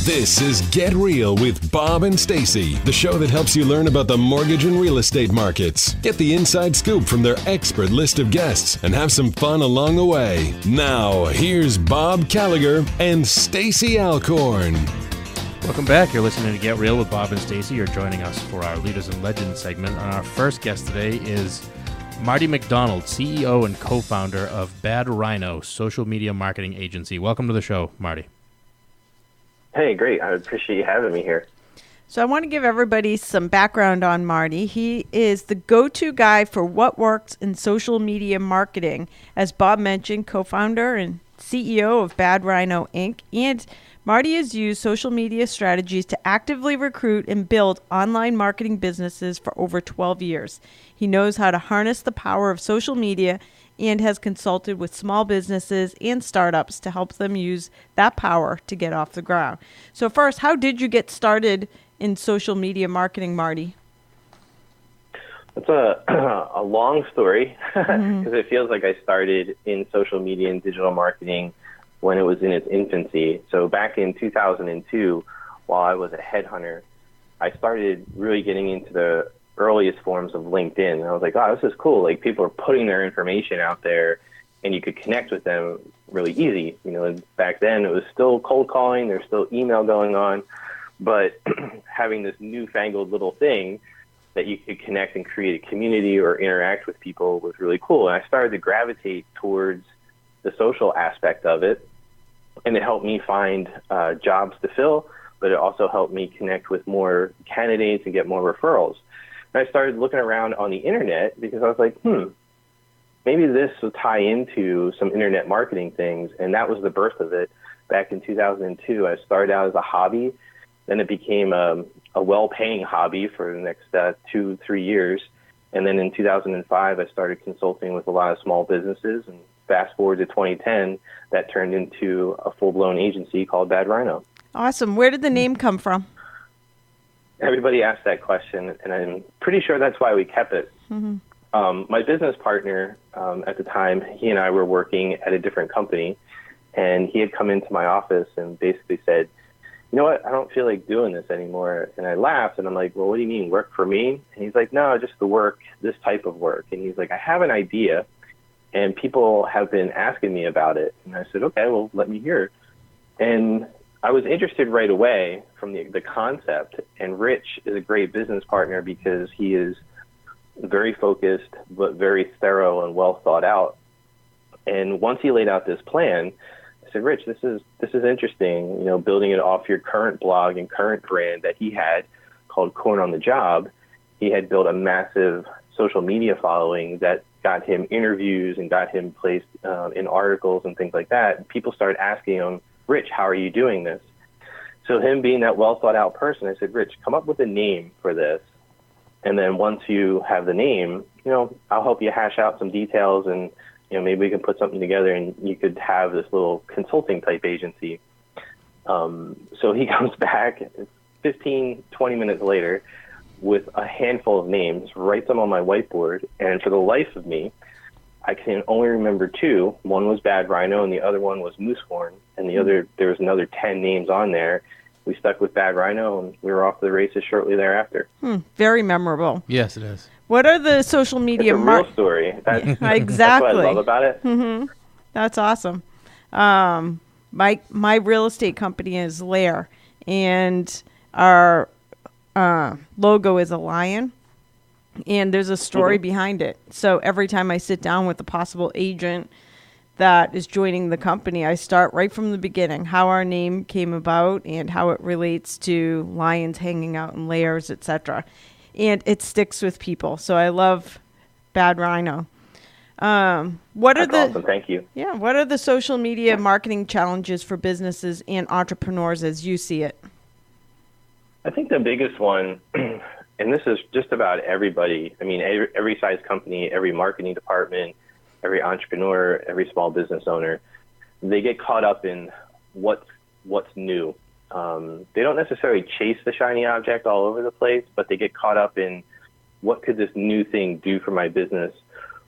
This is Get Real with Bob and Stacy, the show that helps you learn about the mortgage and real estate markets. Get the inside scoop from their expert list of guests and have some fun along the way. Now, here's Bob Gallagher and Stacy Alcorn. Welcome back. You're listening to Get Real with Bob and Stacy. You're joining us for our Leaders and Legends segment. And our first guest today is Marty McDonald, CEO and co-founder of Bad Rhino, social media marketing agency. Welcome to the show, Marty. Hey, great. I appreciate you having me here. So I want to give everybody some background on Marty. He is the go-to guy for what works in social media marketing. As Bob mentioned, co-founder and CEO of Bad Rhino, Inc. And Marty has used social media strategies to actively recruit and build online marketing businesses for over 12 years. He knows how to harness the power of social media and has consulted with small businesses and startups to help them use that power to get off the ground. So first, how did you get started in social media marketing, Marty? It's a long story because it feels like I started in social media and digital marketing when it was in its infancy. So back in 2002, while I was a headhunter, I started really getting into the earliest forms of LinkedIn. And I was like, oh, this is cool. Like, people are putting their information out there and you could connect with them really easy. You know, back then it was still cold calling, there's still email going on, but having this newfangled little thing that you could connect and create a community or interact with people was really cool. And I started to gravitate towards the social aspect of it, and it helped me find jobs to fill, but it also helped me connect with more candidates and get more referrals. And I started looking around on the internet because I was like, maybe this will tie into some internet marketing things. And that was the birth of it. Back in 2002, I started out as a hobby. Then it became a well-paying hobby for the next 2-3 years. And then in 2005, I started consulting with a lot of small businesses. And fast forward to 2010, that turned into a full-blown agency called Bad Rhino. Awesome. Where did the name come from? Everybody asked that question, and I'm pretty sure that's why we kept it. My business partner at the time, he and I were working at a different company, and he had come into my office and basically said, you know what, I don't feel like doing this anymore. And I laughed, and I'm like, well, what do you mean, work for me? And he's like, no, just the work, this type of work. And he's like, I have an idea, and people have been asking me about it. And I said, okay, well, let me hear. And I was interested right away from the concept, and Rich is a great business partner because he is very focused but very thorough and well thought out. And once he laid out this plan, I said, Rich, this is interesting, you know, building it off your current blog and current brand that he had called Corn on the Job. He had built a massive social media following that got him interviews and got him placed in articles and things like that. And people started asking him, Rich, how are you doing this? So him being that well-thought-out person, I said, Rich, come up with a name for this. And then once you have the name, you know, I'll help you hash out some details, and, you know, maybe we can put something together and you could have this little consulting-type agency. So he comes back 15, 20 minutes later with a handful of names, writes them on my whiteboard, and for the life of me, I can only remember two. One was Bad Rhino, and the other one was Moosehorn. And there was another 10 names on there. We stuck with Bad Rhino, and we were off to the races shortly thereafter. Very memorable. Yes, it is. What are the social media? It's a real story. Exactly. That's what I love about it. That's awesome. My real estate company is Lair, and our logo is a lion. And there's a story behind it. So every time I sit down with a possible agent that is joining the company, I start right from the beginning, how our name came about and how it relates to lions hanging out in lairs, etc. And it sticks with people. So I love Bad Rhino. Awesome. Thank you. Yeah. What are the social media marketing challenges for businesses and entrepreneurs as you see it? I think the biggest one, and this is just about everybody. I mean, every size company, every marketing department, every entrepreneur, every small business owner, they get caught up in what's new. They don't necessarily chase the shiny object all over the place, but they get caught up in what could this new thing do for my business,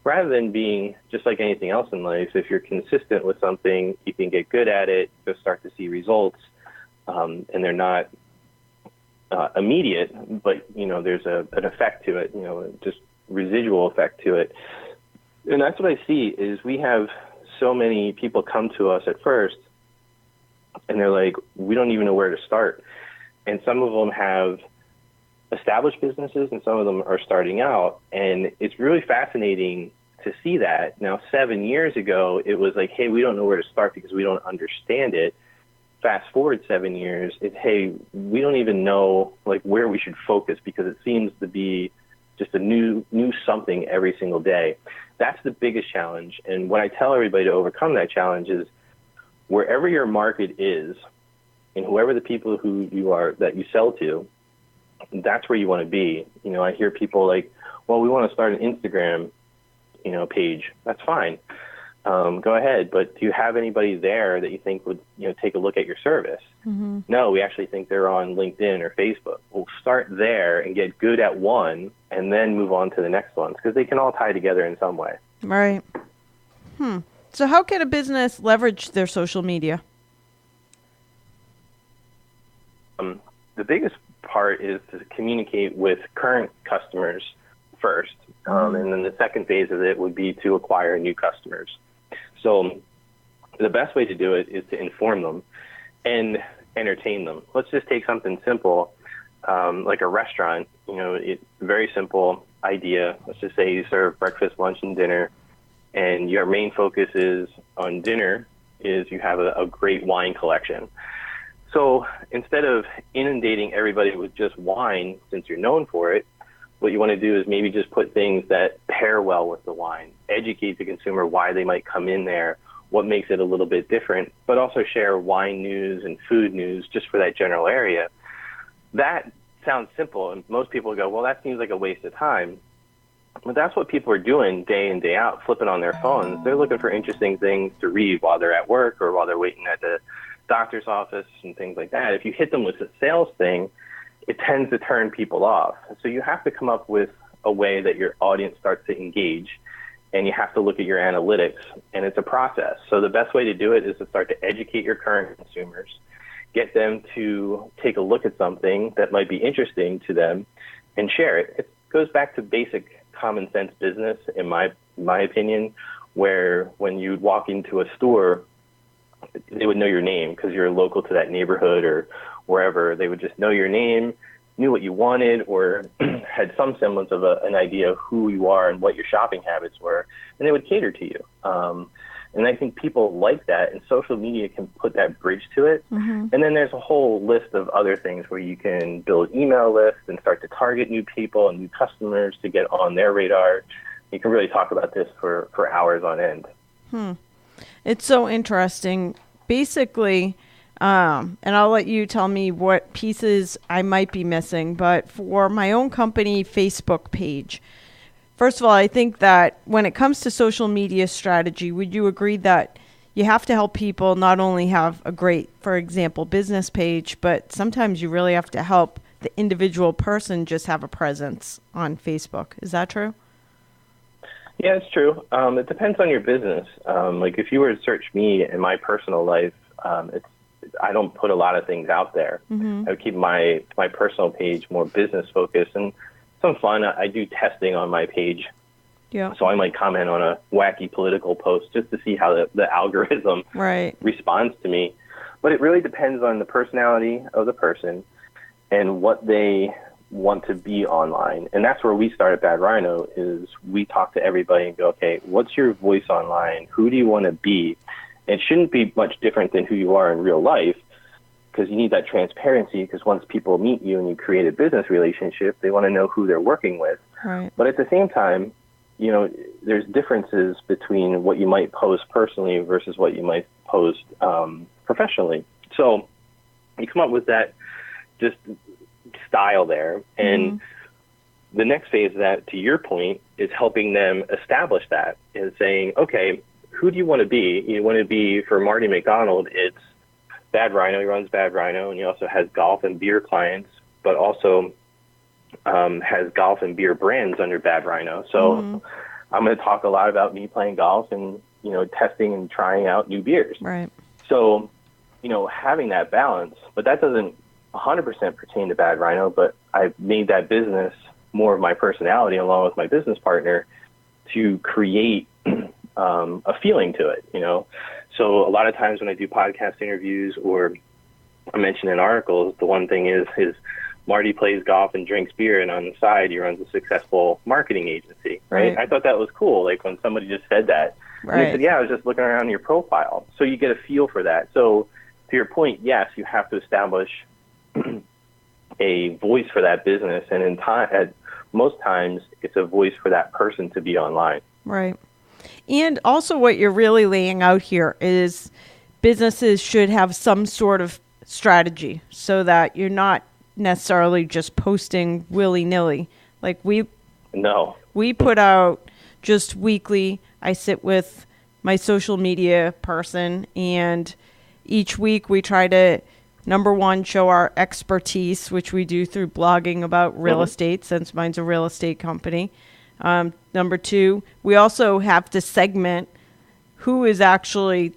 rather than being just like anything else in life. If you're consistent with something, you can get good at it, you'll start to see results. and they're not immediate, but there's an effect to it, just residual effect to it. And that's what I see is we have so many people come to us at first, and they're like, we don't even know where to start. And some of them have established businesses, and some of them are starting out. And it's really fascinating to see that. Now, 7 years ago, it was like, hey, we don't know where to start because we don't understand it. Fast forward 7 years, it's, hey, we don't even know like where we should focus because it seems to be just a new something every single day. That's the biggest challenge. And what I tell everybody to overcome that challenge is wherever your market is and whoever the people who you are that you sell to, that's where you want to be. I hear people like, well, we want to start an Instagram, page. That's fine. Go ahead. But do you have anybody there that you think would, take a look at your service? Mm-hmm. No, we actually think they're on LinkedIn or Facebook. We'll start there and get good at one and then move on to the next ones because they can all tie together in some way. Right. So how can a business leverage their social media? The biggest part is to communicate with current customers first. And then the second phase of it would be to acquire new customers. So the best way to do it is to inform them and entertain them. Let's just take something simple, like a restaurant. It's a very simple idea. Let's just say you serve breakfast, lunch, and dinner, and your main focus is on dinner is you have a great wine collection. So instead of inundating everybody with just wine, since you're known for it, what you want to do is maybe just put things that pair well with the wine, educate the consumer why they might come in there, what makes it a little bit different, but also share wine news and food news just for that general area. That sounds simple, and most people go, well, that seems like a waste of time. But that's what people are doing day in, day out, flipping on their phones. They're looking for interesting things to read while they're at work or while they're waiting at the doctor's office and things like that. If you hit them with a sales thing, it tends to turn people off. So you have to come up with a way that your audience starts to engage, and you have to look at your analytics, and it's a process. So the best way to do it is to start to educate your current consumers, get them to take a look at something that might be interesting to them, and share it. It goes back to basic common sense business, in my opinion, where when you walk into a store, they would know your name because you're local to that neighborhood or wherever. They would just know your name, knew what you wanted, or had some semblance of an idea of who you are and what your shopping habits were, and they would cater to you. And I think people like that, and social media can put that bridge to it. Mm-hmm. And then there's a whole list of other things where you can build email lists and start to target new people and new customers to get on their radar. You can really talk about this for hours on end. It's so interesting. Basically, and I'll let you tell me what pieces I might be missing, but for my own company Facebook page, first of all, I think that when it comes to social media strategy, would you agree that you have to help people not only have a great, for example, business page, but sometimes you really have to help the individual person just have a presence on Facebook? Is that true? Yeah, it's true. It depends on your business. Like if you were to search me in my personal life, I don't put a lot of things out there. Mm-hmm. I would keep my personal page more business focused and some fun. I do testing on my page. Yeah. So I might comment on a wacky political post just to see how the algorithm responds to me. But it really depends on the personality of the person and what they want to be online. And that's where we start at Bad Rhino is we talk to everybody and go, okay, what's your voice online? Who do you want to be? It shouldn't be much different than who you are in real life because you need that transparency because once people meet you and you create a business relationship, they want to know who they're working with. Right. But at the same time, there's differences between what you might post personally versus what you might post professionally. So you come up with that just style there. And the next phase of that, to your point, is helping them establish that and saying, okay, who do you want to be? You want to be, for Marty McDonald, it's Bad Rhino. He runs Bad Rhino, and he also has golf and beer clients, but also has golf and beer brands under Bad Rhino. So I'm going to talk a lot about me playing golf and, testing and trying out new beers. Right. So, having that balance, but that doesn't 100% pertain to Bad Rhino, but I've made that business more of my personality along with my business partner to create a feeling to it, So a lot of times when I do podcast interviews or I mention in articles, the one thing is Marty plays golf and drinks beer, and on the side he runs a successful marketing agency, right? I thought that was cool, like when somebody just said that. Right. And they said, yeah, I was just looking around your profile. So you get a feel for that. So to your point, yes, you have to establish a voice for that business, and most times it's a voice for that person to be online. Right. And also what you're really laying out here is businesses should have some sort of strategy so that you're not necessarily just posting willy-nilly. Like we put out just weekly. I sit with my social media person, and each week we try to, number one, show our expertise, which we do through blogging about real estate, since mine's a real estate company. Number two, we also have to segment who is actually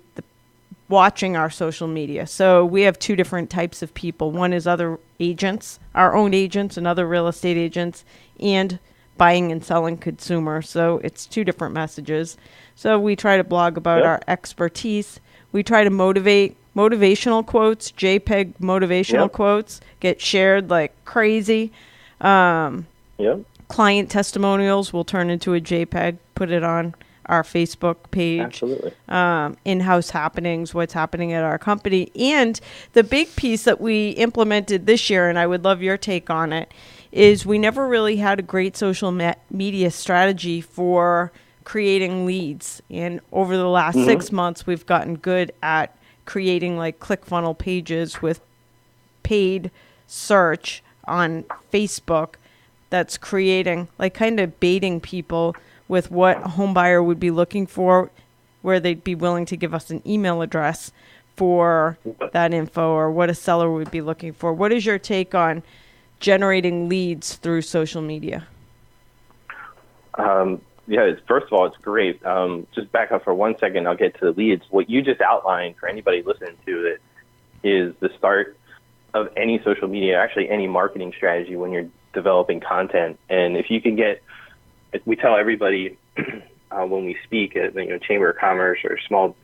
watching our social media. So we have two different types of people. One is other agents, our own agents and other real estate agents, and buying and selling consumers. So it's two different messages. So we try to blog about our expertise. We try to motivational quotes, JPEG motivational quotes get shared like crazy. Client testimonials will turn into a JPEG, put it on our Facebook page. Absolutely. In-house happenings, what's happening at our company. And the big piece that we implemented this year, and I would love your take on it, is we never really had a great social media strategy for creating leads. And over the last 6 months, we've gotten good at creating like ClickFunnels pages with paid search on Facebook that's creating, like kind of baiting people with what a home buyer would be looking for, where they'd be willing to give us an email address for that info, or what a seller would be looking for. What is your take on generating leads through social media? First of all, it's great. Just back up for 1 second. I'll get to the leads. What you just outlined for anybody listening to it is the start of any social media, actually any marketing strategy when you're developing content. And if you can we tell everybody when we speak at Chamber of Commerce or small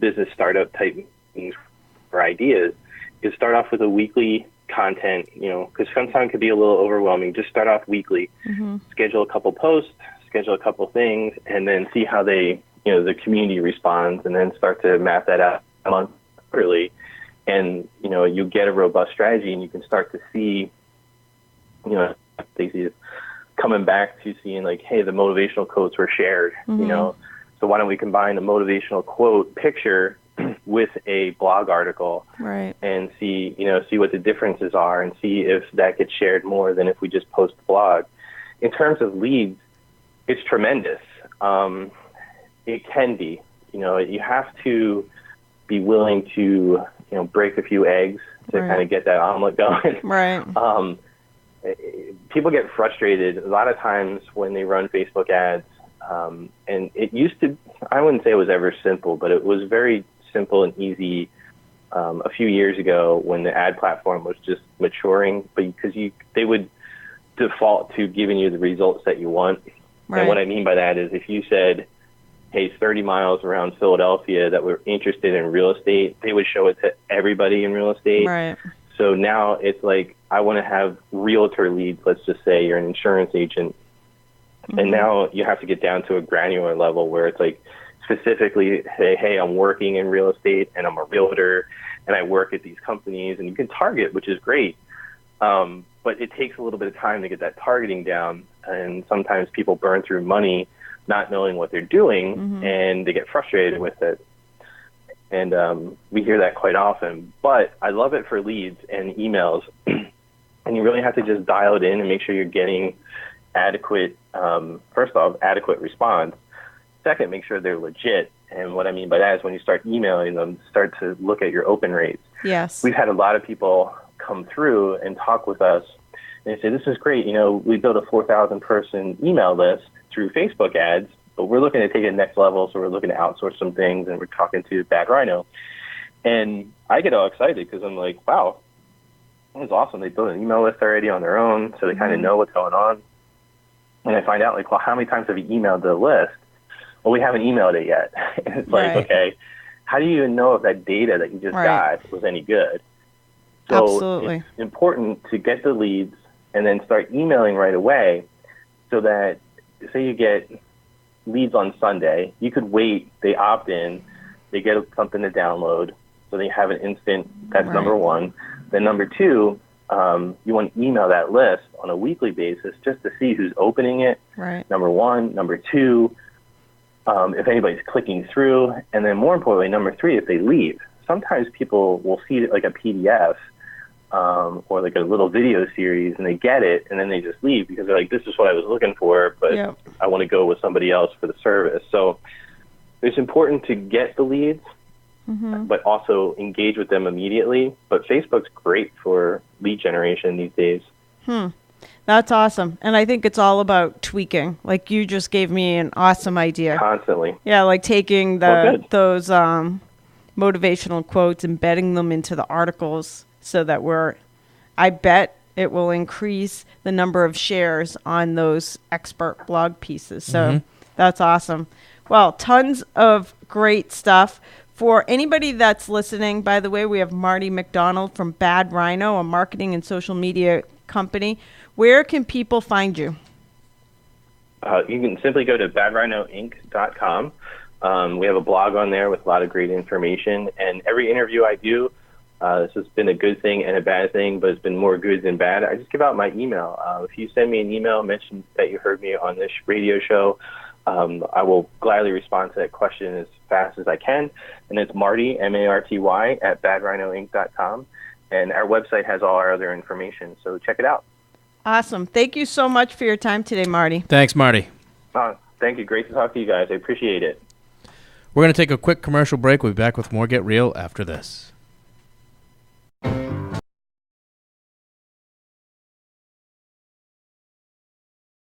business startup type meetings for ideas, is start off with a weekly content, because sometimes it could be a little overwhelming. Just start off weekly, schedule a couple posts, schedule a couple things, and then see how the community responds, and then start to map that out monthly. And, you get a robust strategy, and you can start to see, things coming back to seeing like, hey, the motivational quotes were shared, so why don't we combine the motivational quote picture with a blog article, and see what the differences are, and see if that gets shared more than if we just post the blog. In terms of leads, it's tremendous. It can be, you have to be willing to, break a few eggs to kind of get that omelet going. People get frustrated a lot of times when they run Facebook ads. And it used to, I wouldn't say it was ever simple, but it was very simple and easy a few years ago when the ad platform was just maturing, but because they would default to giving you the results that you want. And what I mean by that is if you said, hey, 30 miles around Philadelphia that were interested in real estate, they would show it to everybody in real estate. So now it's like, I want to have realtor leads. Let's just say you're an insurance agent. And now you have to get down to a granular level where it's like specifically say, hey, I'm working in real estate and I'm a realtor and I work at these companies, and you can target, which is great. But it takes a little bit of time to get that targeting down. And sometimes people burn through money not knowing what they're doing, and they get frustrated with it. And we hear that quite often. But I love it for leads and emails. And you really have to just dial it in and make sure you're getting adequate, first off, adequate response. Second, make sure they're legit. And what I mean by that is when you start emailing them, start to look at your open rates. Yes. We've had a lot of people come through and talk with us. And they say, this is great. We built a 4,000 person email list through Facebook ads, but we're looking to take it next level. So we're looking to outsource some things, and we're talking to Bad Rhino. And I get all excited because I'm like, wow, that was awesome. They built an email list already on their own, so they kind of know what's going on. And I find out, like, well, how many times have you emailed the list? Well, we haven't emailed it yet. And it's like, okay, how do you even know if that data that you just got was any good? So Absolutely. It's important to get the leads and then start emailing right away so that, say you get leads on Sunday, you could wait, they opt in, they get something to download, so they have an instant, that's number one. Then number two, you want to email that list on a weekly basis just to see who's opening it, number one. Number two, if anybody's clicking through. And then more importantly, number three, if they leave. Sometimes people will see like a PDF or like a little video series, and they get it, and then they just leave because they're like, this is what I was looking for, but I want to go with somebody else for the service. So it's important to get the leads, but also engage with them immediately. But Facebook's great for lead generation these days. That's awesome. And I think it's all about tweaking. Like you just gave me an awesome idea. Constantly. Yeah, like taking those motivational quotes, embedding them into the articles so that I bet it will increase the number of shares on those expert blog pieces. So that's awesome. Well, tons of great stuff. For anybody that's listening, by the way, we have Marty McDonald from Bad Rhino, a marketing and social media company. Where can people find you? You can simply go to badrhinoinc.com. We have a blog on there with a lot of great information. And every interview I do, this has been a good thing and a bad thing, but it's been more good than bad. I just give out my email. If you send me an email, mention that you heard me on this radio show, I will gladly respond to that question as fast as I can. And it's Marty, M-A-R-T-Y, at badrhinoinc.com. And our website has all our other information, so check it out. Awesome. Thank you so much for your time today, Marty. Thanks, Marty. Thank you. Great to talk to you guys. I appreciate it. We're going to take a quick commercial break. We'll be back with more Get Real after this.